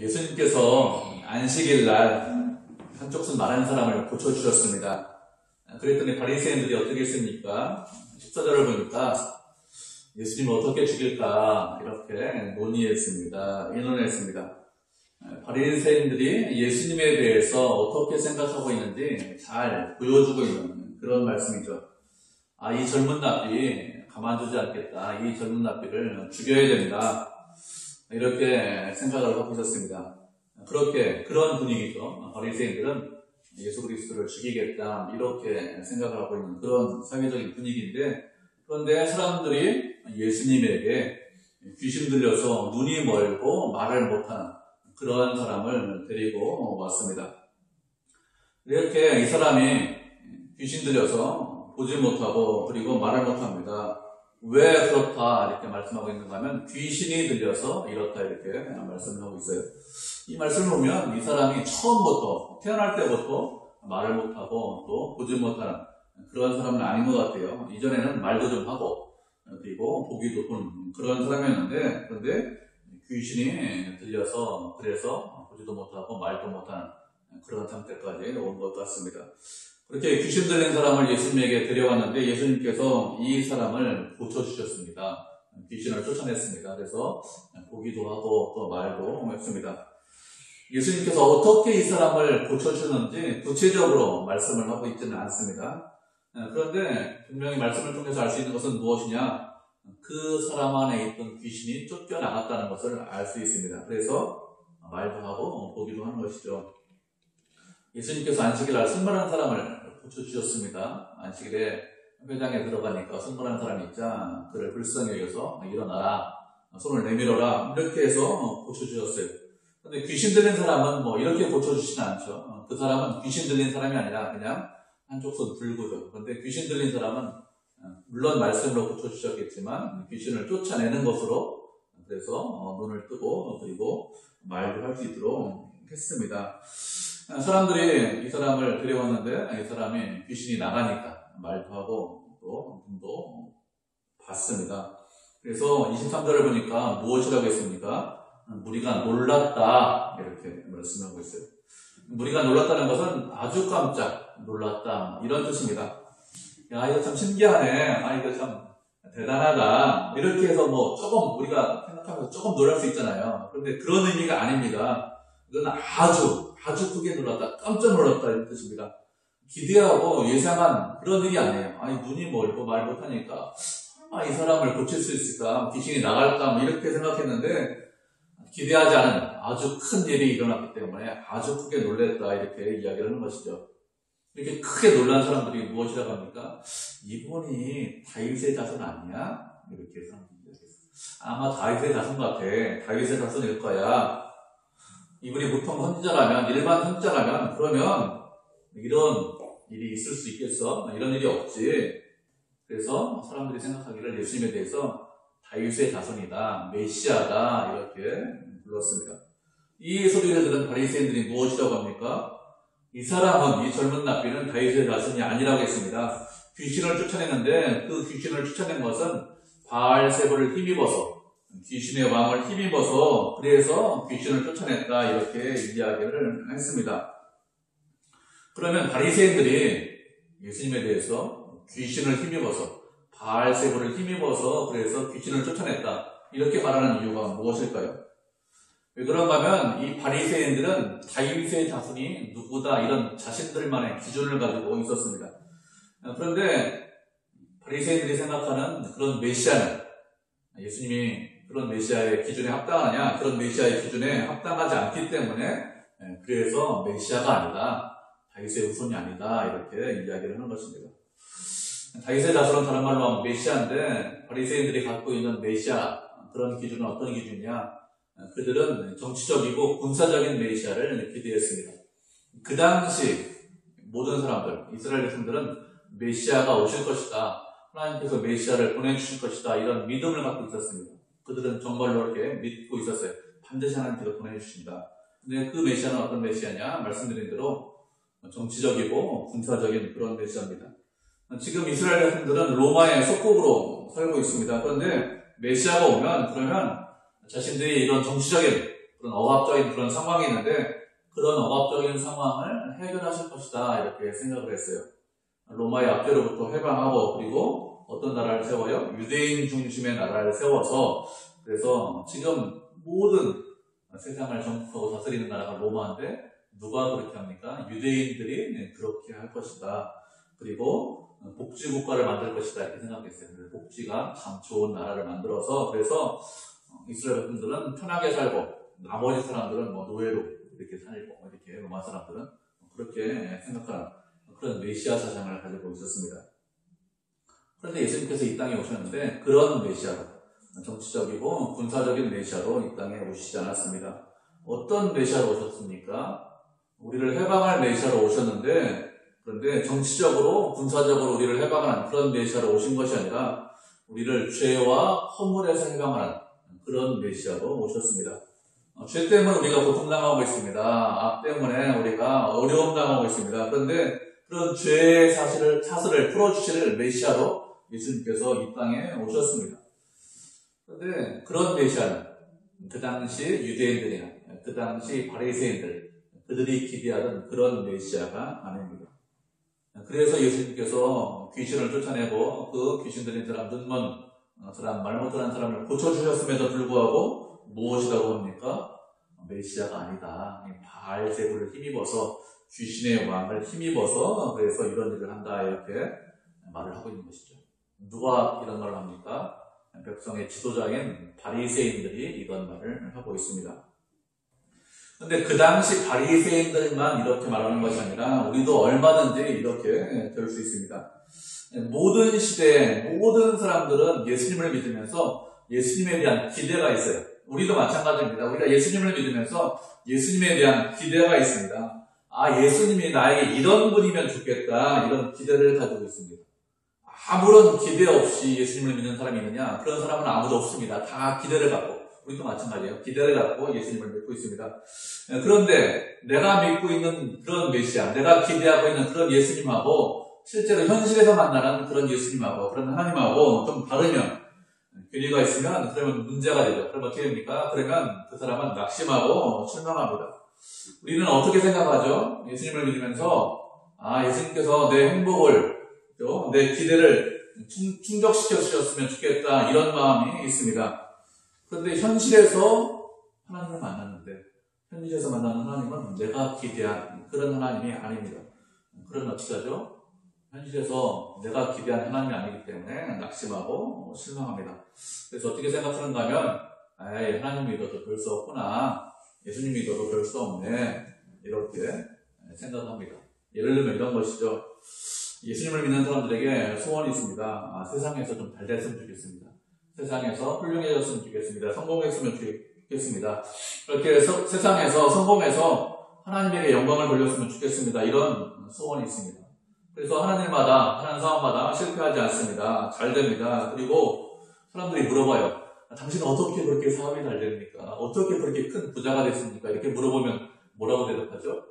예수님께서 안식일 날 한쪽 손 마른 사람을 고쳐주셨습니다. 그랬더니 바리새인들이 어떻게 했습니까? 14절을 보니까 예수님을 어떻게 죽일까 이렇게 논의했습니다. 의논했습니다. 바리새인들이 예수님에 대해서 어떻게 생각하고 있는지 잘 보여주고 있는 그런 말씀이죠. 이 젊은 납비 가만두지 않겠다. 이 젊은 납비를 죽여야 된다. 이렇게 생각을 하고 있었습니다. 그런 분위기죠. 바리새인들은 예수 그리스도를 죽이겠다 이렇게 생각을 하고 있는 그런 사회적인 분위기인데, 그런데 사람들이 예수님에게 귀신 들려서 눈이 멀고 말을 못하는 그런 사람을 데리고 왔습니다. 이렇게 이 사람이 귀신 들려서 보지 못하고 그리고 말을 못합니다. 왜 그렇다 이렇게 말씀하고 있는가 하면 귀신이 들려서 이렇다 이렇게 말씀을 하고 있어요. 이 말씀을 보면 이 사람이 처음부터 태어날 때부터 말을 못하고 또 보지 못하는 그런 사람은 아닌 것 같아요. 이전에는 말도 좀 하고 그리고 보기도 본 그런 사람이었는데, 그런데 귀신이 들려서 그래서 보지도 못하고 말도 못하는 그런 상태까지 온 것 같습니다. 그렇게 귀신 들린 사람을 예수님에게 데려왔는데 예수님께서 이 사람을 고쳐주셨습니다. 귀신을 쫓아냈습니다. 그래서 보기도 하고 또 말도 했습니다. 예수님께서 어떻게 이 사람을 고쳐주셨는지 구체적으로 말씀을 하고 있지는 않습니다. 그런데 분명히 말씀을 통해서 알 수 있는 것은 무엇이냐? 그 사람 안에 있던 귀신이 쫓겨나갔다는 것을 알 수 있습니다. 그래서 말도 하고 보기도 하는 것이죠. 예수님께서 안식일 날 승만한 사람을 고쳐주셨습니다. 안식일에 회당에 들어가니까 승만한 사람이 있자 그를 불쌍히 여겨서 일어나라, 손을 내밀어라 이렇게 해서 고쳐주셨어요. 그런데 귀신 들린 사람은 이렇게 고쳐주시진 않죠. 그 사람은 귀신 들린 사람이 아니라 그냥 한쪽 손 불구죠. 그런데 귀신 들린 사람은 물론 말씀으로 고쳐주셨겠지만 귀신을 쫓아내는 것으로, 그래서 눈을 뜨고 그리고 말도 할 수 있도록 했습니다. 사람들이 이 사람을 데려왔는데 이 사람이 귀신이 나가니까 말도 하고 또 눈도 봤습니다. 그래서 23절을 보니까 무엇이라고 했습니까? 무리가 놀랐다 이렇게 말씀하고 있어요. 무리가 놀랐다는 것은 아주 깜짝 놀랐다 이런 뜻입니다. 야, 이거 참 신기하네. 이거 참 대단하다. 이렇게 해서 조금 우리가 생각하면서 조금 놀랄 수 있잖아요. 그런데 그런 의미가 아닙니다. 이건 아주 크게 놀랐다, 깜짝 놀랐다 이런 뜻입니다. 기대하고 예상한 그런 일이 아니에요. 눈이 멀고 말 못하니까 이 사람을 고칠 수 있을까, 귀신이 나갈까 이렇게 생각했는데 기대하지 않은 아주 큰 일이 일어났기 때문에 아주 크게 놀랐다 이렇게 이야기를 하는 것이죠. 이렇게 크게 놀란 사람들이 무엇이라고 합니까? 이분이 다윗의 자손 아니야? 이렇게 사람들이 아마 다윗의 자손 같아. 다윗의 자손일 거야. 이분이 보통 선지자라면, 일반 선지자라면 그러면 이런 일이 있을 수 있겠어? 이런 일이 없지. 그래서 사람들이 생각하기를 예수님에 대해서 다윗의 자손이다, 메시아다 이렇게 불렀습니다. 이 소리를 들은 바리새인들이 무엇이라고 합니까? 이 사람은, 이 젊은 납비는 다윗의 자손이 아니라고 했습니다. 귀신을 쫓아냈는데 그 귀신을 쫓아낸 것은 바알세불을 힘입어서, 귀신의 왕을 힘입어서 그래서 귀신을 쫓아냈다 이렇게 이야기를 했습니다. 그러면 바리새인들이 예수님에 대해서 귀신을 힘입어서, 바알세불을 힘입어서 그래서 귀신을 쫓아냈다 이렇게 말하는 이유가 무엇일까요? 왜 그런가 하면 이 바리새인들은 다윗의 자손이 누구다 이런 자신들만의 기준을 가지고 있었습니다. 그런데 바리새인들이 생각하는 그런 메시아는, 예수님이 그런 메시아의 기준에 합당하냐, 그런 메시아의 기준에 합당하지 않기 때문에 그래서 메시아가 아니다, 다윗의 후손이 아니다 이렇게 이야기를 하는 것입니다. 다윗의 자손은 다른 말로 하면 메시아인데 바리새인들이 갖고 있는 메시아 그런 기준은 어떤 기준이냐? 그들은 정치적이고 군사적인 메시아를 기대했습니다. 그 당시 모든 사람들, 이스라엘 백성들은 메시아가 오실 것이다, 하나님께서 메시아를 보내주실 것이다 이런 믿음을 갖고 있었습니다. 그들은 정말로 이렇게 믿고 있었어요. 반드시 하나님께서 보내주신다. 근데 그 메시아는 어떤 메시아냐? 말씀드린 대로 정치적이고 군사적인 그런 메시아입니다. 지금 이스라엘 백성들은 로마의 속국으로 살고 있습니다. 그런데 메시아가 오면 그러면 자신들이 이런 정치적인 그런 억압적인 그런 상황이 있는데 그런 억압적인 상황을 해결하실 것이다 이렇게 생각을 했어요. 로마의 압제로부터 해방하고 그리고 어떤 나라를 세워요? 유대인 중심의 나라를 세워서 그래서 지금 모든 세상을 정복하고 다스리는 나라가 로마인데 누가 그렇게 합니까? 유대인들이 그렇게 할 것이다. 그리고 복지국가를 만들 것이다 이렇게 생각했어요. 복지가 참 좋은 나라를 만들어서 그래서 이스라엘 분들은 편하게 살고 나머지 사람들은 뭐 노예로 이렇게 살고 이렇게 로마 사람들은 그렇게 생각하는 그런 메시아 사상을 가지고 있었습니다. 그런데 예수님께서 이 땅에 오셨는데 그런 메시아로 정치적이고 군사적인 메시아로 이 땅에 오시지 않았습니다. 어떤 메시아로 오셨습니까? 우리를 해방할 메시아로 오셨는데 그런데 정치적으로 군사적으로 우리를 해방하는 그런 메시아로 오신 것이 아니라 우리를 죄와 허물에서 해방하는 그런 메시아로 오셨습니다. 죄 때문에 우리가 고통당하고 있습니다. 악 때문에 우리가 어려움 당하고 있습니다. 그런데 그런 죄의 사슬을 풀어주실 메시아로 예수님께서 이 땅에 오셨습니다. 그런데 그런 메시아는 그 당시 유대인들이나 그 당시 바리새인들 그들이 기대하던 그런 메시아가 아닙니다. 그래서 예수님께서 귀신을 쫓아내고 그 귀신 들린 사람, 눈먼 사람, 말 못하는 사람을 고쳐주셨음에도 불구하고 무엇이라고 합니까? 메시아가 아니다. 바알제불을 힘입어서 귀신의 왕을 힘입어서 그래서 이런 일을 한다 이렇게 말을 하고 있는 것이죠. 누가 이런 말을 합니까? 백성의 지도자인 바리새인들이 이런 말을 하고 있습니다. 그런데 그 당시 바리새인들만 이렇게 말하는 것이 아니라 우리도 얼마든지 이렇게 될 수 있습니다. 모든 시대에 모든 사람들은 예수님을 믿으면서 예수님에 대한 기대가 있어요. 우리도 마찬가지입니다. 우리가 예수님을 믿으면서 예수님에 대한 기대가 있습니다. 아, 예수님이 나에게 이런 분이면 좋겠다 이런 기대를 가지고 있습니다. 아무런 기대 없이 예수님을 믿는 사람이 있느냐? 그런 사람은 아무도 없습니다. 다 기대를 갖고 우리도 마찬가지예요. 기대를 갖고 예수님을 믿고 있습니다. 그런데 내가 믿고 있는 그런 메시아, 내가 기대하고 있는 그런 예수님하고 실제로 현실에서 만나는 그런 예수님하고 그런 하나님하고 좀 다르면 괴리가 있으면 그러면 문제가 되죠. 그럼 어떻게 됩니까? 그러면 그 사람은 낙심하고 실망합니다. 우리는 어떻게 생각하죠? 예수님을 믿으면서 예수님께서 내 행복을 내 기대를 충족시켜 주셨으면 좋겠다 이런 마음이 있습니다. 그런데 현실에서 하나님을 만났는데 현실에서 만나는 하나님은 내가 기대한 그런 하나님이 아닙니다. 그러면 어떻게 하죠? 현실에서 내가 기대한 하나님이 아니기 때문에 낙심하고 실망합니다. 그래서 어떻게 생각하는가 하면 하나님 믿어도 별 수 없구나, 예수님 믿어도 별 수 없네 이렇게 생각합니다. 예를 들면 이런 것이죠. 예수님을 믿는 사람들에게 소원이 있습니다. 세상에서 좀 잘 됐으면 좋겠습니다. 세상에서 훌륭해졌으면 좋겠습니다. 성공했으면 좋겠습니다. 이렇게 세상에서 성공해서 하나님에게 영광을 돌렸으면 좋겠습니다. 이런 소원이 있습니다. 그래서 하는 상황마다 실패하지 않습니다. 잘 됩니다. 그리고 사람들이 물어봐요. 당신은 어떻게 그렇게 사업이 잘 됩니까? 어떻게 그렇게 큰 부자가 됐습니까? 이렇게 물어보면 뭐라고 대답하죠?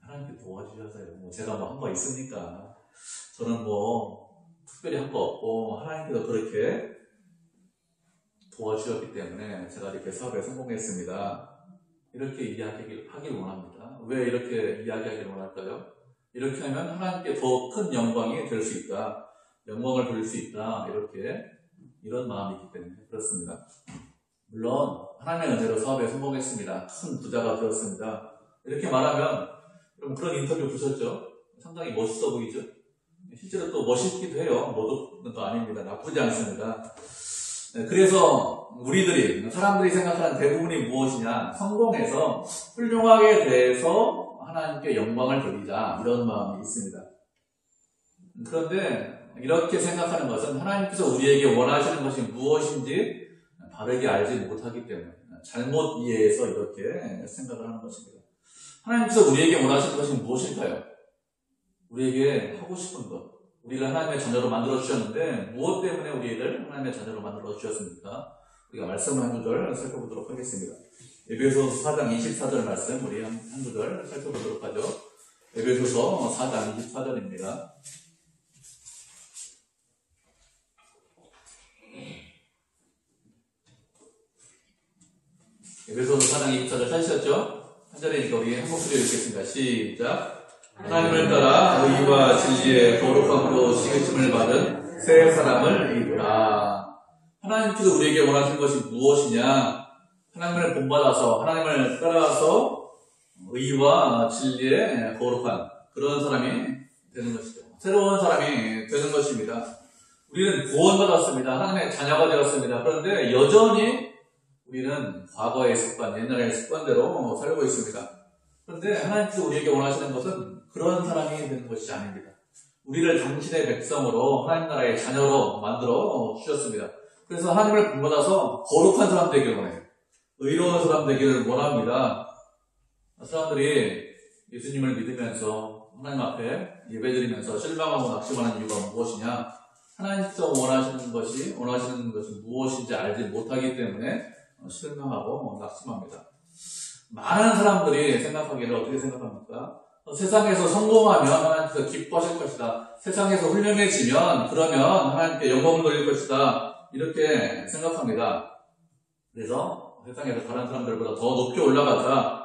하나님께 도와주셔서요. 제가 한 거 있습니까? 저는 특별히 한 거 없고 하나님께서 그렇게 도와주셨기 때문에 제가 이렇게 사업에 성공했습니다. 이렇게 이야기하길 원합니다. 왜 이렇게 이야기하길 원할까요? 이렇게 하면 하나님께 더 큰 영광이 될 수 있다. 영광을 돌릴 수 있다. 이런 마음이 있기 때문에 그렇습니다. 물론 하나님의 은혜로 사업에 성공했습니다. 큰 부자가 되었습니다. 이렇게 말하면 여러분 그런 인터뷰 보셨죠? 상당히 멋있어 보이죠? 실제로 또 멋있기도 해요. 모두는 또 아닙니다. 나쁘지 않습니다. 그래서 사람들이 생각하는 대부분이 무엇이냐? 성공해서 훌륭하게 돼서 하나님께 영광을 돌리자 이런 마음이 있습니다. 그런데 이렇게 생각하는 것은 하나님께서 우리에게 원하시는 것이 무엇인지 바르게 알지 못하기 때문에 잘못 이해해서 이렇게 생각을 하는 것입니다. 하나님께서 우리에게 원하시는 것이 무엇일까요? 우리에게 하고 싶은 것, 우리를 하나님의 자녀로 만들어 주셨는데 무엇 때문에 우리를 하나님의 자녀로 만들어 주셨습니까? 우리가 말씀 한 구절 살펴보도록 하겠습니다. 에베소서 4장 24절 말씀 우리 한 구절 살펴보도록 하죠. 에베소서 4장 24절입니다. 에베소서 4장 24절 찾으셨죠? 한 절이니까 우리 한 목소리 읽겠습니다. 시작. 하나님을 따라 의와 진리의 거룩함으로 지으심을 받은 새 사람을 입으라. 하나님께서 우리에게 원하시는 것이 무엇이냐? 하나님을 본받아서 하나님을 따라서 의와 진리의 거룩한 그런 사람이 되는 것이죠. 새로운 사람이 되는 것입니다. 우리는 구원받았습니다. 하나님의 자녀가 되었습니다. 그런데 여전히 우리는 과거의 습관, 옛날의 습관대로 살고 있습니다. 그런데 하나님께서 우리에게 원하시는 것은 그런 사람이 되는 것이 아닙니다. 우리를 당신의 백성으로 하나님 나라의 자녀로 만들어 주셨습니다. 그래서 하나님을 본받아서 거룩한 사람 되기를 원해요. 의로운 사람 되기를 원합니다. 사람들이 예수님을 믿으면서 하나님 앞에 예배드리면서 실망하고 낙심하는 이유가 무엇이냐? 하나님께서 원하시는 것이 무엇인지 알지 못하기 때문에 실망하고 낙심합니다. 많은 사람들이 생각하기를 어떻게 생각합니까? 세상에서 성공하면 하나님께서 기뻐하실 것이다. 세상에서 훌륭해지면 그러면 하나님께 영광을 돌릴 것이다. 이렇게 생각합니다. 그래서 세상에서 다른 사람들보다 더 높이 올라가자,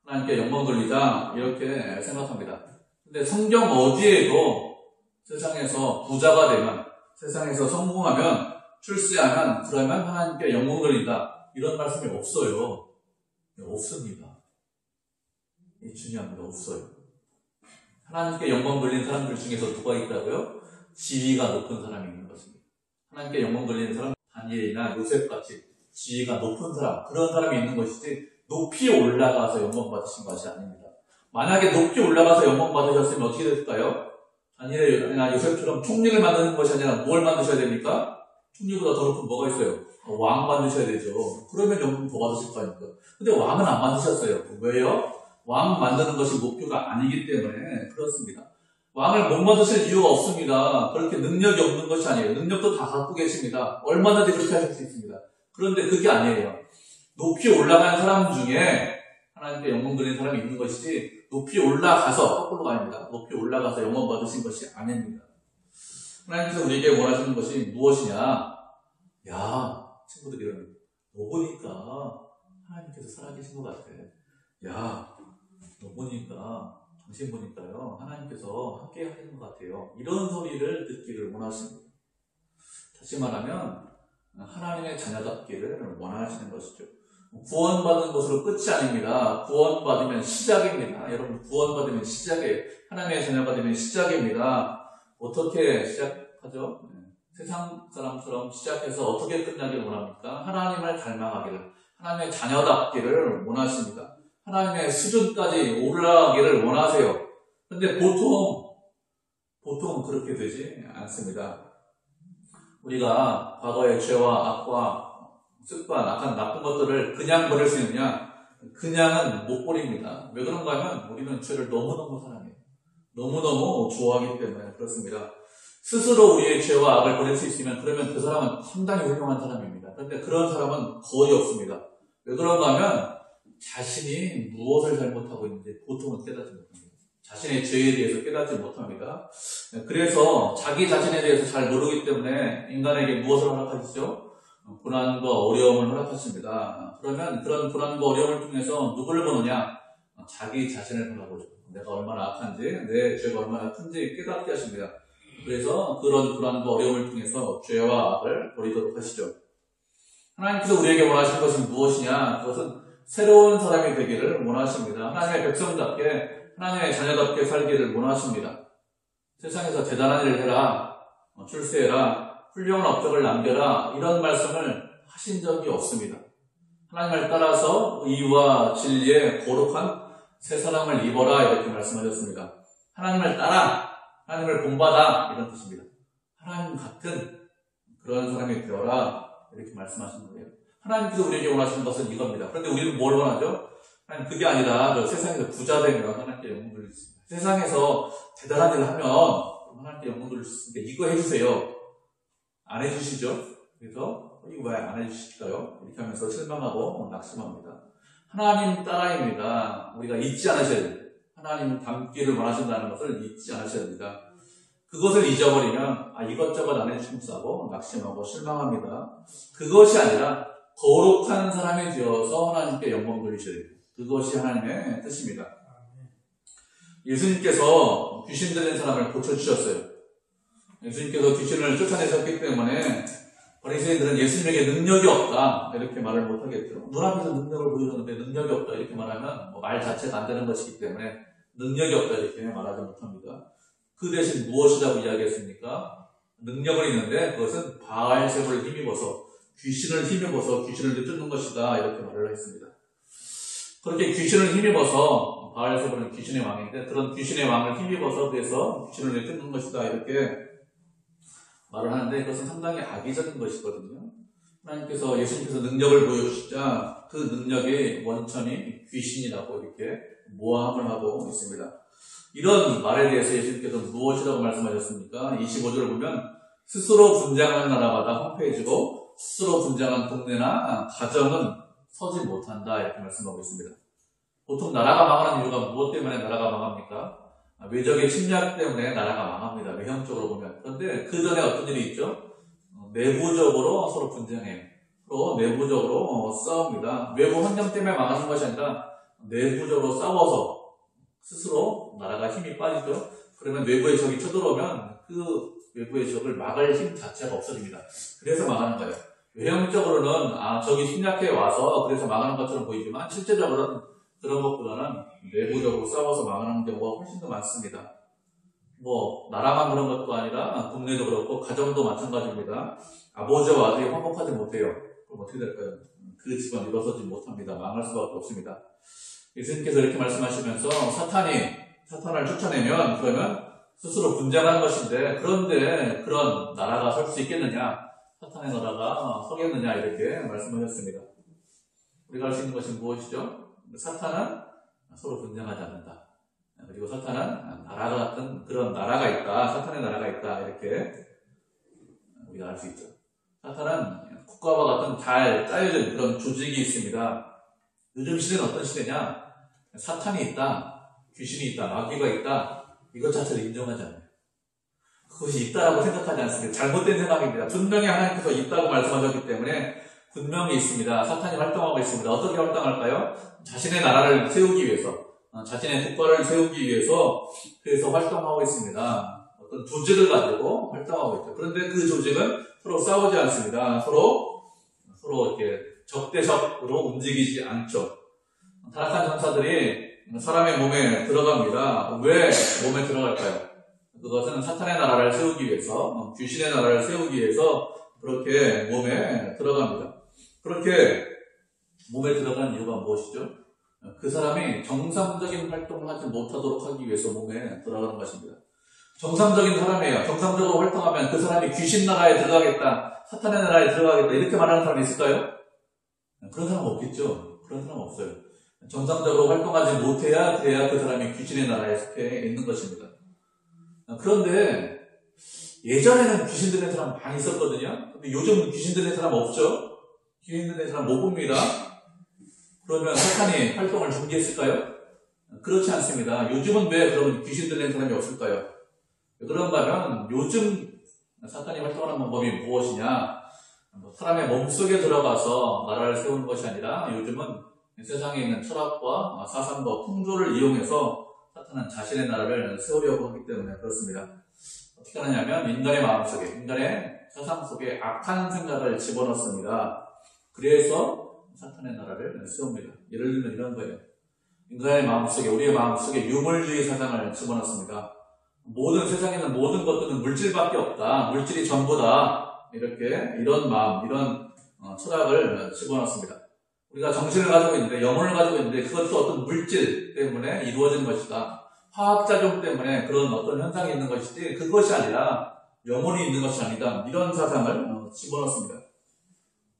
하나님께 영광 돌리자 이렇게 생각합니다. 근데 성경 어디에도 세상에서 부자가 되면, 세상에서 성공하면, 출세하면 그러면 하나님께 영광 돌린다 이런 말씀이 없어요. 없습니다. 이 중요합니다. 없어요. 하나님께 영광 돌리는 사람들 중에서 누가 있다고요? 지위가 높은 사람이 있는 것입니다. 하나님께 영광 돌리는 사람, 다니엘이나 요셉같이 지위가 높은 사람, 그런 사람이 있는 것이지 높이 올라가서 영광 받으신 것이 아닙니다. 만약에 높이 올라가서 영광 받으셨으면 어떻게 됐을까요? 다니엘이나 요셉처럼 총리를 만드는 것이 아니라 뭘 만드셔야 됩니까? 총리보다 더 높은 뭐가 있어요? 왕 만드셔야 되죠. 그러면 영광 더 받으실 거 아닙니까? 근데 왕은 안 만드셨어요. 왜요? 왕 만드는 것이 목표가 아니기 때문에 그렇습니다. 왕을 못 만드실 이유가 없습니다. 그렇게 능력이 없는 것이 아니에요. 능력도 다 갖고 계십니다. 얼마든지 그렇게 하실 수 있습니다. 그런데 그게 아니에요. 높이 올라가는 사람 중에 하나님께 영광 돌리는 사람이 있는 것이지 높이 올라가서, 거꾸로가 아닙니다. 높이 올라가서 영광 받으신 것이 아닙니다. 하나님께서 우리에게 원하시는 것이 무엇이냐? 야, 친구들이 이러면 너 보니까 하나님께서 살아계신 것 같아. 야, 너 보니까, 당신 보니까요, 하나님께서 함께 하시는 것 같아요. 이런 소리를 듣기를 원하십니다. 다시 말하면 하나님의 자녀답기를 원하시는 것이죠. 구원받는 것으로 끝이 아닙니다. 구원받으면 시작입니다. 여러분, 구원받으면 시작이에요. 하나님의 자녀가 되면 시작입니다. 어떻게 시작하죠? 세상 사람처럼 시작해서 어떻게 끝나길 원합니까? 하나님을 닮아가기를, 하나님의 자녀답기를 원하십니다. 하나님의 수준까지 올라가기를 원하세요. 근데 보통 그렇게 되지 않습니다. 우리가 과거의 죄와 악과 습관, 악한 나쁜 것들을 그냥 버릴 수 있느냐? 그냥은 못 버립니다. 왜 그런가 하면 우리는 죄를 너무너무 사랑해요. 너무너무 좋아하기 때문에 그렇습니다. 스스로 우리의 죄와 악을 버릴 수 있으면 그러면 그 사람은 상당히 훌륭한 사람입니다. 그런데 그런 사람은 거의 없습니다. 왜 그런가 하면 자신이 무엇을 잘못하고 있는지 보통은 깨닫지 못합니다. 자신의 죄에 대해서 깨닫지 못합니다. 그래서 자기 자신에 대해서 잘 모르기 때문에 인간에게 무엇을 허락하시죠? 고난과 어려움을 허락하십니다. 그러면 그런 고난과 어려움을 통해서 누구를 보느냐? 자기 자신을 바라보죠. 내가 얼마나 악한지, 내 죄가 얼마나 큰지 깨닫게 하십니다. 그래서 그런 고난과 어려움을 통해서 죄와 악을 버리도록 하시죠. 하나님께서 우리에게 원하시는 것은 무엇이냐? 그것은 새로운 사람이 되기를 원하십니다. 하나님의 백성답게, 하나님의 자녀답게 살기를 원하십니다. 세상에서 대단한 일을 해라, 출세해라, 훌륭한 업적을 남겨라, 이런 말씀을 하신 적이 없습니다. 하나님을 따라서 의와 진리의 거룩한 새 사람을 입어라, 이렇게 말씀하셨습니다. 하나님을 따라, 하나님을 본받아, 이런 뜻입니다. 하나님 같은 그런 사람이 되어라, 이렇게 말씀하신 거예요. 하나님께서 우리에게 원하시는 것은 이겁니다. 그런데 우리는 뭘 원하죠? 하나님, 그게 아니라 세상에서 부자 되면 하나님께 영광 돌릴 수 있습니다. 세상에서 대단한 일을 하면 하나님께 영광 돌릴 수 있으니까 이거 해주세요. 안 해주시죠? 그래서 이거 왜 안 해주실까요? 이렇게 하면서 실망하고 낙심합니다. 하나님 따라입니다. 우리가 잊지 않으셔야 됩니다. 하나님 닮기를 원하신다는 것을 잊지 않으셔야 됩니다. 그것을 잊어버리면 이것저것 안 해주심싸고 낙심하고 실망합니다. 그것이 아니라 거룩한 사람이 되어서 하나님께 영광 돌리시리라. 그것이 하나님의 뜻입니다. 예수님께서 귀신 들린 사람을 고쳐주셨어요. 예수님께서 귀신을 쫓아내셨기 때문에 바리새인들은 예수님에게 능력이 없다 이렇게 말을 못하겠죠. 눈앞에서 능력을 보여줬는데 능력이 없다 이렇게 말하면 말 자체가 안 되는 것이기 때문에 능력이 없다 이렇게 말하지 못합니다. 그 대신 무엇이라고 이야기했습니까? 능력을 있는데 그것은 바알세불을 힘입어서 귀신을 쫓는 것이다 이렇게 말을 했습니다. 그렇게 귀신을 힘입어서 바알세불은 귀신의 왕인데 그런 귀신의 왕을 힘입어서 그래서 귀신을 내쫓는 것이다 이렇게 말을 하는데 그것은 상당히 악의적인 것이거든요. 하나님께서 예수님께서 능력을 보여주시자 그 능력의 원천이 귀신이라고 이렇게 모함을 하고 있습니다. 이런 말에 대해서 예수님께서 무엇이라고 말씀하셨습니까? 25절을 보면 스스로 분쟁하는 나라마다 황폐해지고 스스로 분쟁한 동네나 가정은 서지 못한다 이렇게 말씀하고 있습니다. 보통 나라가 망하는 이유가 무엇 때문에 나라가 망합니까? 외적의 침략 때문에 나라가 망합니다. 외형적으로 보면. 그런데 그 전에 어떤 일이 있죠? 내부적으로 서로 분쟁해요. 서로 내부적으로 싸웁니다. 외부 환경 때문에 망하는 것이 아니라 내부적으로 싸워서 스스로 나라가 힘이 빠지죠. 그러면 외부의 적이 쳐들어오면 그 외부의 적을 막을 힘 자체가 없어집니다. 그래서 망하는 거예요. 외형적으로는 적이 침략해 와서 그래서 망하는 것처럼 보이지만 실제적으로는 그런 것보다는 내부적으로 싸워서 망하는 경우가 훨씬 더 많습니다. 나라만 그런 것도 아니라 국내도 그렇고 가정도 마찬가지입니다. 아버지와 아들이 화목하지 못해요. 그럼 어떻게 될까요? 그 집안 일어서지 못합니다. 망할 수밖에 없습니다. 예수님께서 이렇게 말씀하시면서 사탄을 쫓아내면 그러면 스스로 분쟁하는 것인데 그런데 그런 나라가 설 수 있겠느냐? 사탄의 나라가 서겠느냐? 이렇게 말씀하셨습니다. 우리가 할 수 있는 것이 무엇이죠? 사탄은 서로 분쟁하지 않는다. 그리고 사탄은 나라 같은 그런 나라가 있다. 사탄의 나라가 있다. 이렇게 우리가 알 수 있죠. 사탄은 국가와 같은 잘 짜여진 그런 조직이 있습니다. 요즘 시대는 어떤 시대냐? 사탄이 있다. 귀신이 있다. 마귀가 있다. 이것 자체를 인정하지 않아요. 그것이 있다라고 생각하지 않습니다. 잘못된 생각입니다. 분명히 하나님께서 있다고 말씀하셨기 때문에 분명히 있습니다. 사탄이 활동하고 있습니다. 어떻게 활동할까요? 자신의 나라를 세우기 위해서, 자신의 국가를 세우기 위해서 그래서 활동하고 있습니다. 어떤 조직을 가지고 활동하고 있죠. 그런데 그 조직은 서로 싸우지 않습니다. 서로 이렇게 적대적으로 움직이지 않죠. 타락한 전사들이 사람의 몸에 들어갑니다. 왜 몸에 들어갈까요? 그것은 사탄의 나라를 세우기 위해서, 귀신의 나라를 세우기 위해서 그렇게 몸에 들어갑니다. 그렇게 몸에 들어간 이유가 무엇이죠? 그 사람이 정상적인 활동을 하지 못하도록 하기 위해서 몸에 들어가는 것입니다. 정상적인 사람이에요. 정상적으로 활동하면 그 사람이 귀신 나라에 들어가겠다, 사탄의 나라에 들어가겠다 이렇게 말하는 사람이 있을까요? 그런 사람 없겠죠. 그런 사람 없어요. 정상적으로 활동하지 못해야 그래야 그 사람이 귀신의 나라에 속해 있는 것입니다. 그런데 예전에는 귀신 들린 사람 많이 있었거든요. 근데 요즘 귀신 들린 사람 없죠? 귀신 들린 사람 못 봅니다. 그러면 사탄이 활동을 중지했을까요? 그렇지 않습니다. 요즘은 왜 그러면 귀신 들린 사람이 없을까요? 왜 그런가 하면 요즘 사탄이 활동하는 방법이 무엇이냐? 사람의 몸속에 들어가서 나라를 세우는 것이 아니라 요즘은 세상에 있는 철학과 사상과 풍조를 이용해서 사탄은 자신의 나라를 세우려고 하기 때문에 그렇습니다. 어떻게 하느냐면 인간의 마음속에, 인간의 사상 속에 악한 생각을 집어넣습니다. 그래서 사탄의 나라를 세웁니다. 예를 들면 이런 거예요. 인간의 마음속에, 우리의 마음속에 유물주의 사상을 집어넣습니다. 모든 세상에 있는 모든 것들은 물질밖에 없다. 물질이 전부다. 이런 마음, 이런 철학을 집어넣습니다. 우리가 정신을 가지고 있는데, 영혼을 가지고 있는데 그것도 어떤 물질 때문에 이루어진 것이다. 화학작용 때문에 그런 어떤 현상이 있는 것이지 그것이 아니라 영혼이 있는 것이 아니다. 이런 사상을 집어넣습니다.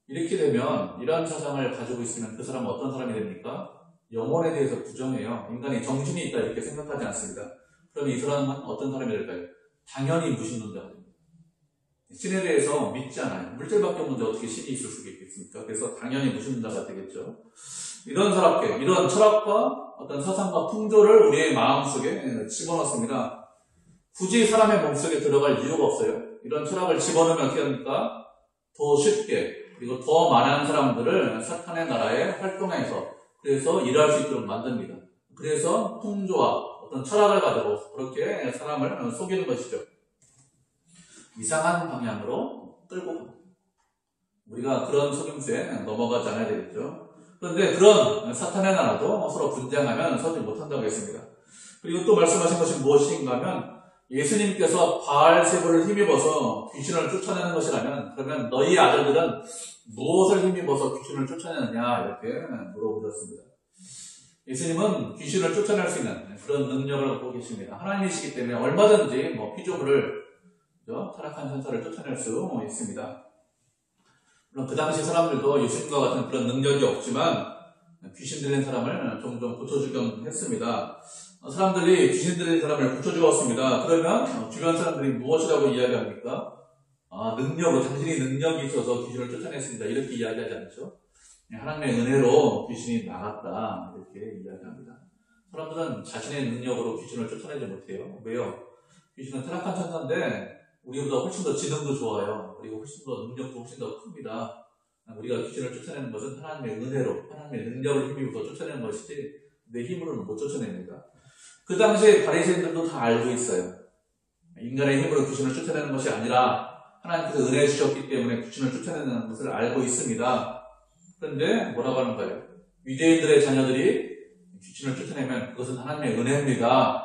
이렇게 되면 이런 사상을 가지고 있으면 그 사람은 어떤 사람이 됩니까? 영혼에 대해서 부정해요. 인간이 정신이 있다 이렇게 생각하지 않습니다. 그럼 이 사람은 어떤 사람이 될까요? 당연히 무신론자가 됩니다. 신에 대해서 믿지 않아요. 물질밖에 없는데 어떻게 신이 있을 수가 있겠습니까? 그래서 당연히 무신론자가 되겠죠. 이런 사람께 이런 철학과 어떤 사상과 풍조를 우리의 마음속에 집어넣습니다. 굳이 사람의 몸속에 들어갈 이유가 없어요. 이런 철학을 집어넣으면 어떻게 합니까? 더 쉽게 그리고 더 많은 사람들을 사탄의 나라에 활동해서 그래서 일할 수 있도록 만듭니다. 그래서 풍조와 어떤 철학을 가지고 그렇게 사람을 속이는 것이죠. 이상한 방향으로 끌고 갑니다. 우리가 그런 속임수에 넘어가지 않아야 되겠죠. 그런데 그런 사탄의 나라도 서로 분쟁하면 서지 못한다고 했습니다. 그리고 또 말씀하신 것이 무엇인가 하면 예수님께서 바알세불을 힘입어서 귀신을 쫓아내는 것이라면 그러면 너희 아들들은 무엇을 힘입어서 귀신을 쫓아내느냐 이렇게 물어보셨습니다. 예수님은 귀신을 쫓아낼 수 있는 그런 능력을 갖고 계십니다. 하나님이시기 때문에 얼마든지 피조물을 타락한 천사를 쫓아낼 수 있습니다. 물론 그 당시 사람들도 예수님과 같은 그런 능력이 없지만 귀신 들린 사람을 종종 고쳐주곤 했습니다. 사람들이 귀신 들린 사람을 고쳐주었습니다. 그러면 주변 사람들이 무엇이라고 이야기합니까? 능력으로, 당신이 능력이 있어서 귀신을 쫓아냈습니다. 이렇게 이야기하지 않죠? 하나님의 은혜로 귀신이 나갔다. 이렇게 이야기합니다. 사람들은 자신의 능력으로 귀신을 쫓아내지 못해요. 왜요? 귀신은 타락한 천사인데 우리보다 훨씬 더 지능도 좋아요. 그리고 훨씬 더 능력도 훨씬 더 큽니다. 우리가 귀신을 쫓아내는 것은 하나님의 은혜로, 하나님의 능력을 힘입어서 쫓아내는 것이지 내 힘으로는 못 쫓아냅니다. 그 당시에 바리새인들도 다 알고 있어요. 인간의 힘으로 귀신을 쫓아내는 것이 아니라 하나님께서 은혜 주셨기 때문에 귀신을 쫓아내는 것을 알고 있습니다. 그런데 뭐라고 하는 거예요? 유대인들의 자녀들이 귀신을 쫓아내면 그것은 하나님의 은혜입니다.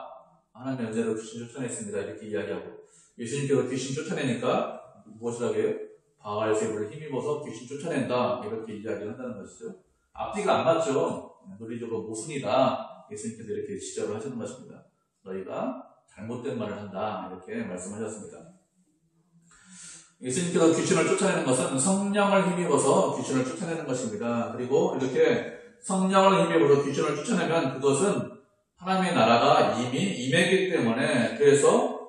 하나님의 은혜로 귀신을 쫓아냈습니다. 이렇게 이야기하고 예수님께서 귀신 쫓아내니까 무엇이라고 해요? 바알세불을 힘입어서 귀신 쫓아낸다. 이렇게 이야기를 한다는 것이죠. 앞뒤가 안 맞죠. 논리적으로 모순이다. 예수님께서 이렇게 지적을 하시는 것입니다. 너희가 잘못된 말을 한다. 이렇게 말씀하셨습니다. 예수님께서 귀신을 쫓아내는 것은 성령을 힘입어서 귀신을 쫓아내는 것입니다. 그리고 이렇게 성령을 힘입어서 귀신을 쫓아내면 그것은 하나님의 나라가 이미 임했기 때문에 그래서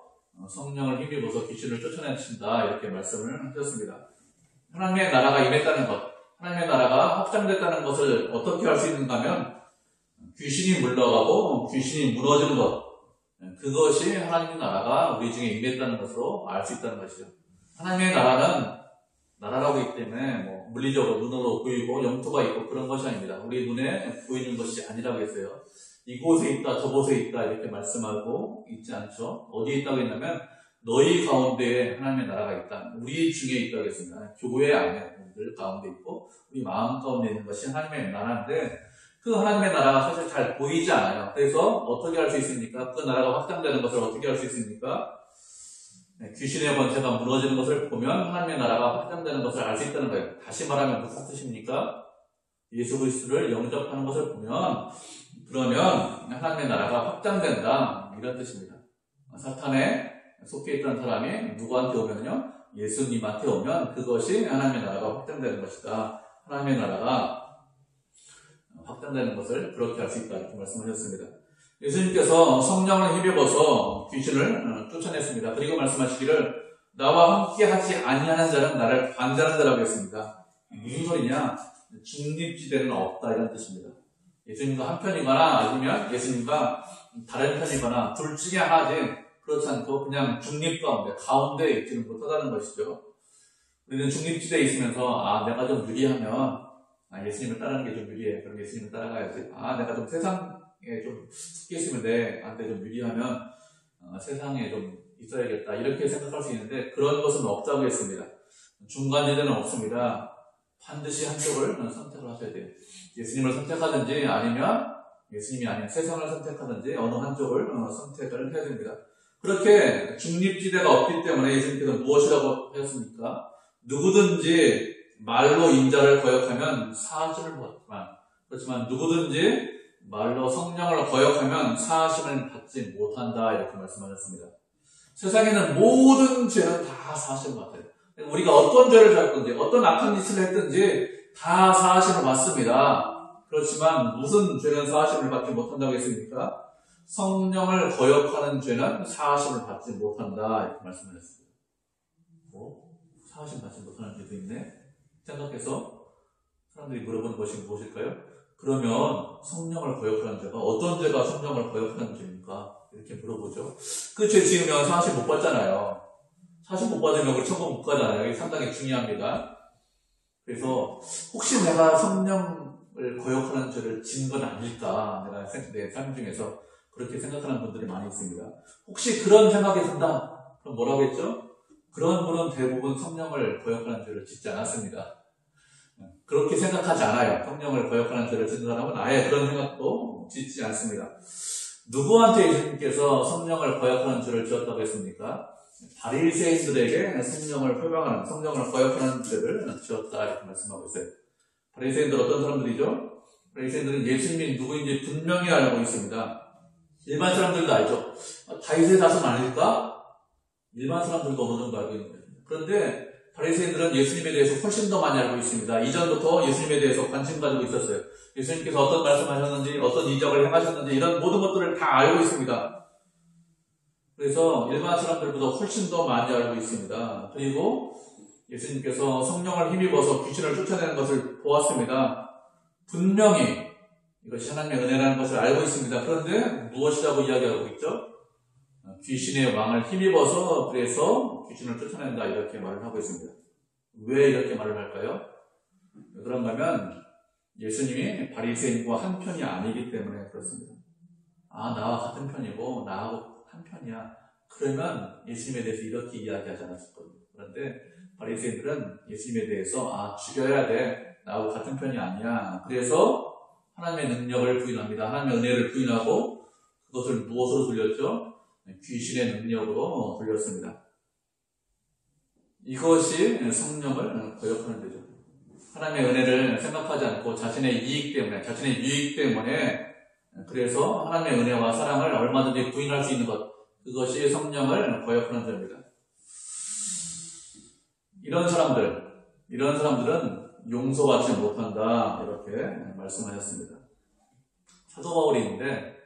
성령을 힘입어서 귀신을 쫓아내신다. 이렇게 말씀을 하셨습니다. 하나님의 나라가 임했다는 것, 하나님의 나라가 확장됐다는 것을 어떻게 알 수 있는가 하면 귀신이 물러가고 귀신이 무너지는 것, 그것이 하나님의 나라가 우리 중에 임했다는 것으로 알 수 있다는 것이죠. 하나님의 나라는 나라라고 하기 때문에 물리적으로 눈으로 보이고 영토가 있고 그런 것이 아닙니다. 우리 눈에 보이는 것이 아니라고 했어요. 이곳에 있다 저곳에 있다 이렇게 말씀하고 있지 않죠. 어디에 있다고 했냐면 너희 가운데에 하나님의 나라가 있다. 우리 중에 있다고 했습니다. 교회 안에 우리들 가운데 있고 우리 마음 가운데 있는 것이 하나님의 나라인데 그 하나님의 나라가 사실 잘 보이지 않아요. 그래서 어떻게 할 수 있습니까? 그 나라가 확장되는 것을 어떻게 할 수 있습니까? 귀신의 권세가 무너지는 것을 보면 하나님의 나라가 확장되는 것을 알 수 있다는 거예요. 다시 말하면 무슨 뜻입니까? 예수 그리스도를 영접하는 것을 보면 그러면 하나님의 나라가 확장된다. 이런 뜻입니다. 사탄에 속해 있던 사람이 누구한테 오면요? 예수님한테 오면 그것이 하나님의 나라가 확장되는 것이다. 하나님의 나라가 확장되는 것을 그렇게 할 수 있다. 이렇게 말씀하셨습니다. 예수님께서 성령을 힘입어서 귀신을 쫓아냈습니다. 그리고 말씀하시기를 나와 함께 하지 아니하는 자는 나를 반대하는 자라고 했습니다. 무슨 소리냐? 중립지대는 없다. 이런 뜻입니다. 예수님과 한편이거나 아니면 예수님과 다른 편이거나 둘 중에 하나지 그렇지 않고 그냥 중립 가운데 있지는 못하다는 것이죠. 우리는 중립지대에 있으면서 내가 좀 유리하면 예수님을 따르는 게 좀 유리해. 그럼 예수님을 따라가야지. 내가 좀 세상에 좀 섞여 있으면 돼. 나한테 좀 유리하면 세상에 좀 있어야겠다. 이렇게 생각할 수 있는데 그런 것은 없다고 했습니다. 중간지대는 없습니다. 반드시 한쪽을 선택을 하셔야 돼요. 예수님을 선택하든지 아니면 예수님이 아닌 세상을 선택하든지 어느 한쪽을 선택을 해야 됩니다. 그렇게 중립지대가 없기 때문에 예수님께서 무엇이라고 하셨습니까? 누구든지 말로 인자를 거역하면 사하심을 받지만 그렇지만 누구든지 말로 성령을 거역하면 사하심을 받지 못한다. 이렇게 말씀하셨습니다. 세상에는 모든 죄는 다 사하심을 받아요. 우리가 어떤 죄를 잡든지 어떤 악한 짓을 했든지 다 사하심을 받습니다. 그렇지만 무슨 죄는 사하심을 받지 못한다고 했습니까? 성령을 거역하는 죄는 사하심을 받지 못한다. 이렇게 말씀하셨습니다. 사하심 받지 못하는 죄도 있네? 생각해서 사람들이 물어보는 것이 무엇일까요? 그러면 성령을 거역하는 죄가 어떤 죄가 성령을 거역하는 죄입니까? 이렇게 물어보죠. 그 죄 지으면 사하심 못 받잖아요. 사하심 못 받으면 우리 천국 못 가잖아요. 이게 상당히 중요합니다. 그래서 혹시 내가 성령을 거역하는 죄를 지은 건 아닐까, 내가 내 삶 중에서 그렇게 생각하는 분들이 많이 있습니다. 혹시 그런 생각이 든다, 그럼 뭐라고 했죠? 그런 분은 대부분 성령을 거역하는 죄를 짓지 않았습니다. 그렇게 생각하지 않아요. 성령을 거역하는 죄를 짓는 사람은 아예 그런 생각도 짓지 않습니다. 누구한테 예수님께서 성령을 거역하는 죄를 지었다고 했습니까? 바리새인들에게 성령을 표방하는, 성령을 거역하는 죄를 지었다 이렇게 말씀하고 있어요. 바리새인들 어떤 사람들이죠? 바리새인들은 예수님이 누구인지 분명히 알고 있습니다. 일반 사람들도 알죠. 다윗의 자손 아닐까? 일반 사람들도 어느 정도 알고 있는 거예요. 그런데 바리새인들은 예수님에 대해서 훨씬 더 많이 알고 있습니다. 이전부터 예수님에 대해서 관심 가지고 있었어요. 예수님께서 어떤 말씀하셨는지, 어떤 이적을 행하셨는지 이런 모든 것들을 다 알고 있습니다. 그래서 일반 사람들보다 훨씬 더 많이 알고 있습니다. 그리고 예수님께서 성령을 힘입어서 귀신을 쫓아내는 것을 보았습니다. 분명히 이것이 하나님의 은혜라는 것을 알고 있습니다. 그런데 무엇이라고 이야기하고 있죠? 귀신의 왕을 힘입어서 그래서 귀신을 쫓아낸다 이렇게 말을 하고 있습니다. 왜 이렇게 말을 할까요? 왜 그런가 하면 예수님이 바리새인과 한 편이 아니기 때문에 그렇습니다. 나와 같은 편이고 나하고 한 편이야. 그러면 예수님에 대해서 이렇게 이야기하지 않았을 거예요. 그런데 바리새인들은 예수님에 대해서 죽여야 돼. 나하고 같은 편이 아니야. 그래서 하나님의 능력을 부인합니다. 하나님의 은혜를 부인하고 그것을 무엇으로 돌렸죠? 귀신의 능력으로 돌렸습니다. 이것이 성령을 거역하는 데죠. 하나님의 은혜를 생각하지 않고 자신의 이익 때문에, 자신의 유익 때문에 그래서 하나님의 은혜와 사랑을 얼마든지 부인할 수 있는 것, 그것이 성령을 거역하는 죄입니다. 이런 사람들은 용서받지 못한다 이렇게 말씀하셨습니다. 사도 바울이 있는데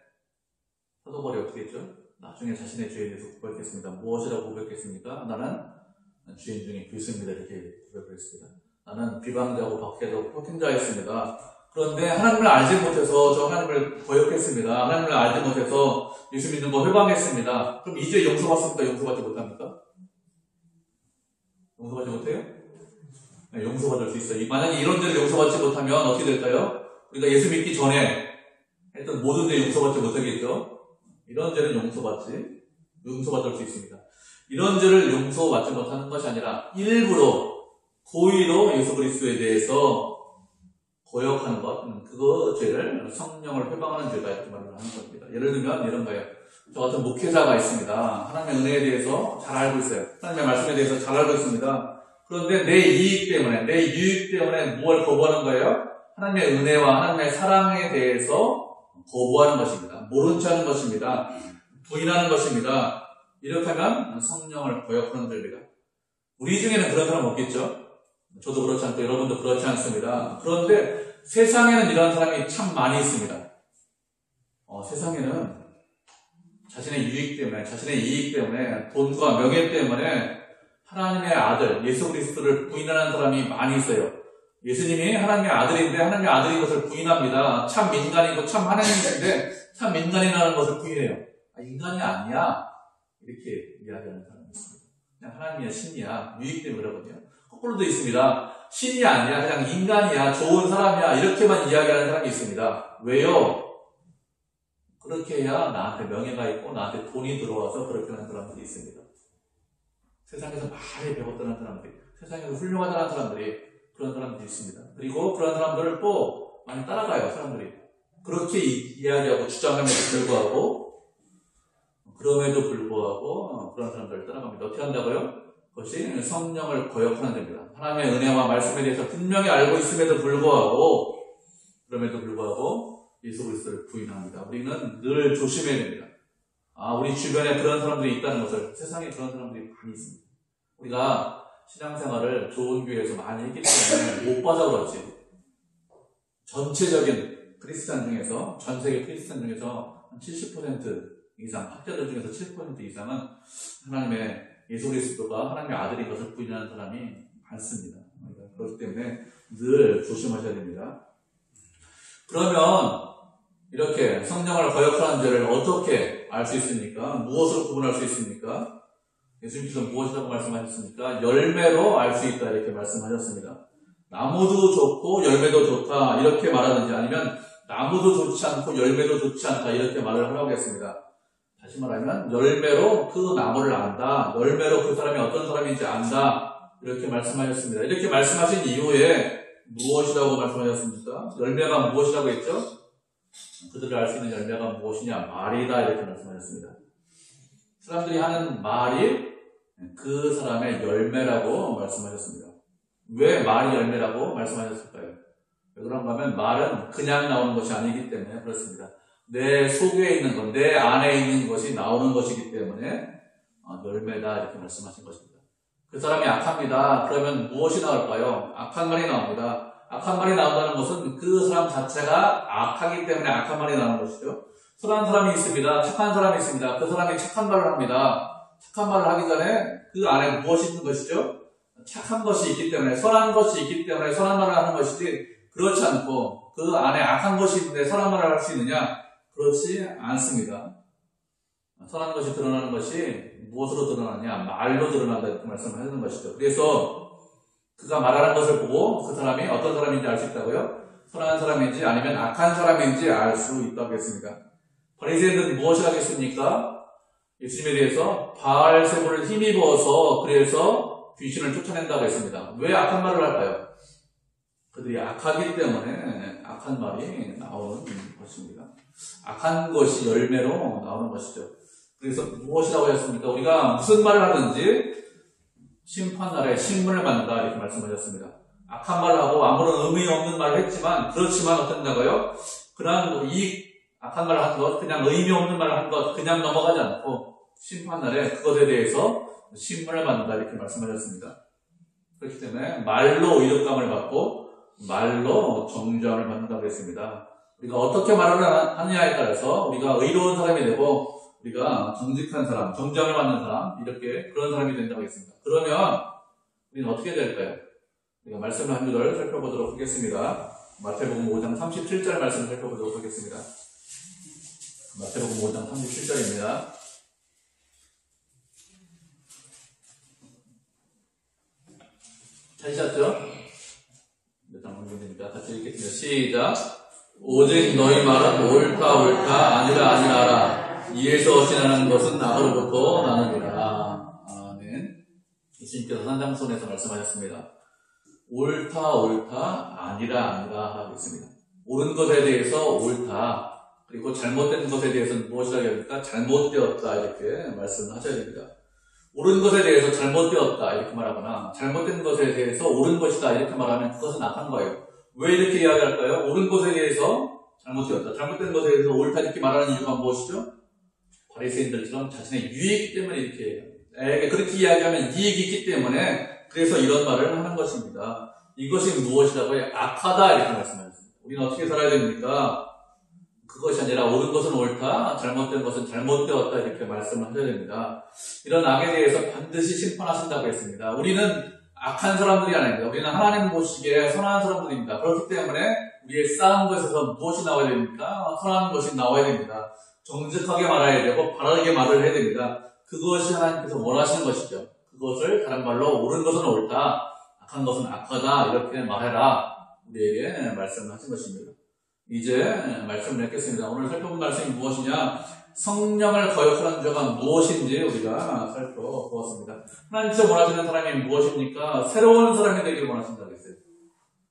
사도 바울이 어떻게 했죠? 나중에 자신의 죄에 대해서 고백했습니다. 무엇이라고 고백했습니까? 나는 주인 중에 교수입니다 이렇게 고백했습니다. 나는 비방자고 박해자고 포팅자였습니다. 그런데 하나님을 알지 못해서 저 하나님을 거역했습니다. 하나님을 알지 못해서 예수 믿는 거 회방했습니다. 그럼 이제 용서받습니까? 용서받지 못합니까? 용서받지 못해요? 네, 용서받을 수 있어요. 만약에 이런 죄를 용서받지 못하면 어떻게 될까요? 우리가 예수 믿기 전에 했던 모든 죄 용서받지 못하겠죠? 이런 죄는 용서받을 수 있습니다. 이런 죄를 용서받지 못하는 것이 아니라 일부러 고의로 예수 그리스도에 대해서 거역하는 것, 그거 죄를 성령을 회방하는 죄다 이렇게 말을 하는 겁니다. 예를 들면 이런 거예요. 저 같은 목회자가 있습니다. 하나님의 은혜에 대해서 잘 알고 있어요. 하나님의 말씀에 대해서 잘 알고 있습니다. 그런데 내 이익 때문에, 내 유익 때문에 무엇을 거부하는 거예요? 하나님의 은혜와 하나님의 사랑에 대해서 거부하는 것입니다. 모른 체 하는 것입니다. 부인하는 것입니다. 이렇게 하면 성령을 거역하는 죄입니다. 우리 중에는 그런 사람 없겠죠? 저도 그렇지 않고 여러분도 그렇지 않습니다. 그런데 세상에는 이런 사람이 참 많이 있습니다. 세상에는 자신의 유익 때문에, 자신의 이익 때문에, 돈과 명예 때문에 하나님의 아들, 예수 그리스도를 부인하는 사람이 많이 있어요. 예수님이 하나님의 아들인데 하나님의 아들인 것을 부인합니다. 참 인간이고 참 하나님인데 참 인간이라는 것을 부인해요. 인간이 아니야. 이렇게 이야기하는 사람이 있습니다. 그냥 하나님이야, 신이야, 유익 때문에 그러거든요. 거꾸로도 있습니다. 신이 아니야, 그냥 인간이야, 좋은 사람이야, 이렇게만 이야기하는 사람이 있습니다. 왜요? 그렇게 해야 나한테 명예가 있고 나한테 돈이 들어와서 그렇게 하는 사람들이 있습니다. 세상에서 많이 배웠다는 사람들이, 세상에서 훌륭하다는 사람들이, 그런 사람들이 있습니다. 그리고 그런 사람들을 또 많이 따라가요, 사람들이. 그렇게 이야기하고 주장함에도 불구하고 그런 사람들을 따라갑니다. 어떻게 한다고요? 그것이 성령을 거역하는 겁니다. 하나님의 은혜와 말씀에 대해서 분명히 알고 있음에도 불구하고 예수 그리스도를 부인합니다. 우리는 늘 조심해야 됩니다. 우리 주변에 그런 사람들이 있다는 것을, 세상에 그런 사람들이 많이 있습니다. 우리가 신앙생활을 좋은 교회에서 많이 했기 때문에 못 봐서 그렇지. 전체적인 크리스찬 중에서, 전 세계 크리스찬 중에서 한 70% 이상, 학자들 중에서 7% 이상은 하나님의 예수 그리스도가 하나님의 아들인 것을 부인하는 사람이 많습니다. 그렇기 때문에 늘 조심하셔야 됩니다. 그러면 이렇게 성령을 거역하는 죄를 어떻게 알 수 있습니까? 무엇으로 구분할 수 있습니까? 예수님께서 무엇이라고 말씀하셨습니까? 열매로 알 수 있다 이렇게 말씀하셨습니다. 나무도 좋고 열매도 좋다 이렇게 말하든지 아니면 나무도 좋지 않고 열매도 좋지 않다 이렇게 말을 하라고 했습니다. 다시 말하면 열매로 그 나무를 안다. 열매로 그 사람이 어떤 사람인지 안다. 이렇게 말씀하셨습니다. 이렇게 말씀하신 이후에 무엇이라고 말씀하셨습니까? 열매가 무엇이라고 했죠? 그들을 알 수 있는 열매가 무엇이냐? 말이다 이렇게 말씀하셨습니다. 사람들이 하는 말이 그 사람의 열매라고 말씀하셨습니다. 왜 말이 열매라고 말씀하셨을까요? 왜 그런가 하면 말은 그냥 나오는 것이 아니기 때문에 그렇습니다. 내 속에 있는 것, 내 안에 있는 것이 나오는 것이기 때문에 열매다 이렇게 말씀하신 것입니다. 그 사람이 악합니다. 그러면 무엇이 나올까요? 악한 말이 나옵니다. 악한 말이 나온다는 것은 그 사람 자체가 악하기 때문에 악한 말이 나오는 것이죠. 선한 사람이 있습니다. 착한 사람이 있습니다. 그 사람이 착한 말을 합니다. 착한 말을 하기 전에 그 안에 무엇이 있는 것이죠? 착한 것이 있기 때문에, 선한 것이 있기 때문에 선한 말을 하는 것이지, 그렇지 않고 그 안에 악한 것이 있는데 선한 말을 할 수 있느냐? 그렇지 않습니다. 선한 것이 드러나는 것이 무엇으로 드러나느냐? 말로 드러난다 이렇게 말씀을 하는 것이죠. 그래서 그가 말하는 것을 보고 그 사람이 어떤 사람인지 알 수 있다고요? 선한 사람인지 아니면 악한 사람인지 알 수 있다고 했습니다. 바리새인들은 무엇을 하겠습니까? 예수님에 대해서 바알세불을 힘입어서 그래서 귀신을 쫓아낸다고 했습니다. 왜 악한 말을 할까요? 그들이 악하기 때문에 악한 말이 나오는 것입니다. 악한 것이 열매로 나오는 것이죠. 그래서 무엇이라고 했습니까? 우리가 무슨 말을 하든지 심판날에 신문을 받는다 이렇게 말씀하셨습니다. 악한 말을 하고 아무런 의미 없는 말을 했지만 그렇지만 어떤다고요? 그러한 이 악한 말을 한 것, 그냥 의미 없는 말을 한 것 그냥 넘어가지 않고 심판날에 그것에 대해서 신문을 받는다 이렇게 말씀하셨습니다. 그렇기 때문에 말로 의롭다함을 받고 말로 정죄함을 받는다고 했습니다. 우리가 어떻게 말을 하느냐에 따라서 우리가 의로운 사람이 되고 우리가 정직한 사람, 정죄함을 받는 사람 이렇게 그런 사람이 된다고 했습니다. 그러면 우리는 어떻게 될까요? 우리가 말씀을 한 구절 살펴보도록 하겠습니다. 마태복음 5장 37절 말씀을 살펴보도록 하겠습니다. 마태복음 5장 37절입니다. 찾으셨죠? 몇 장 넘깁니다. 같이 읽겠습니다. 시작. 오직 너희 말은 옳다 옳다 아니라 아니라라. 이에서 어찌나는 것은 나로부터 나느니라. 아멘. 예수님께서 산장손에서 말씀하셨습니다. 옳다 옳다 아니라 아니라 하겠습니다. 옳은 것에 대해서 옳다. 그리고 잘못된 것에 대해서는 무엇이라고 해야 됩니까? 잘못되었다 이렇게 말씀하셔야 됩니다. 옳은 것에 대해서 잘못되었다 이렇게 말하거나 잘못된 것에 대해서 옳은 것이다 이렇게 말하면 그것은 악한 거예요. 왜 이렇게 이야기할까요? 옳은 것에 대해서 잘못되었다, 잘못된 것에 대해서 옳다 이렇게 말하는 이유가 무엇이죠? 바리새인들처럼 자신의 유익 때문에 이렇게 해요. 그렇게 이야기하면 이익이 있기 때문에 그래서 이런 말을 하는 것입니다. 이것이 무엇이라고 해요? 악하다 이렇게 말씀하셨습니다. 우리는 어떻게 살아야 됩니까? 그것이 아니라 옳은 것은 옳다, 잘못된 것은 잘못되었다 이렇게 말씀을 하셔야 됩니다. 이런 악에 대해서 반드시 심판하신다고 했습니다. 우리는 악한 사람들이 아닙니다. 우리는 하나님 보시기에 선한 사람들입니다. 그렇기 때문에 우리의 싸운 것에서 무엇이 나와야 됩니까? 선한 것이 나와야 됩니다. 정직하게 말해야 되고 바르게 말을 해야 됩니다. 그것이 하나님께서 원하시는 것이죠. 그것을 다른 말로 옳은 것은 옳다, 악한 것은 악하다 이렇게 말해라 우리에게 말씀을 하신 것입니다. 이제 말씀을 읽겠습니다. 오늘 살펴본 말씀이 무엇이냐? 성령을 거역하는 자가 무엇인지 우리가 살펴보았습니다. 하나님께서 원하시는 사람이 무엇입니까? 새로운 사람이 되기를 원하신다고 했어요.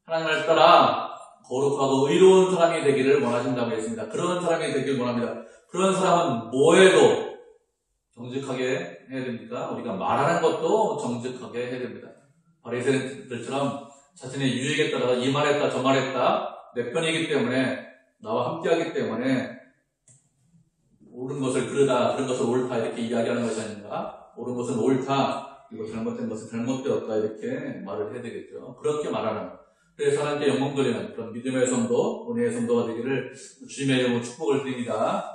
하나님을 따라 거룩하고 의로운 사람이 되기를 원하신다고 했습니다. 그런 사람이 되기를 원합니다. 그런 사람은 뭐해도 정직하게 해야 됩니다. 우리가 말하는 것도 정직하게 해야 됩니다. 바리새인들처럼 자신의 유익에 따라서 이 말했다 저 말했다 내 편이기 때문에 나와 함께하기 때문에 옳은 것을 그러다 그런 것을 옳다 이렇게 이야기하는 것이 아닌가, 옳은 것은 옳다 그리고 잘못된 것은 잘못되었다 이렇게 말을 해야 되겠죠. 그렇게 말하는, 그래서 하나님께 영광 돌리는 그런 믿음의 성도, 은혜의 성도가 되기를 주님의 이름으로 축복을 드립니다.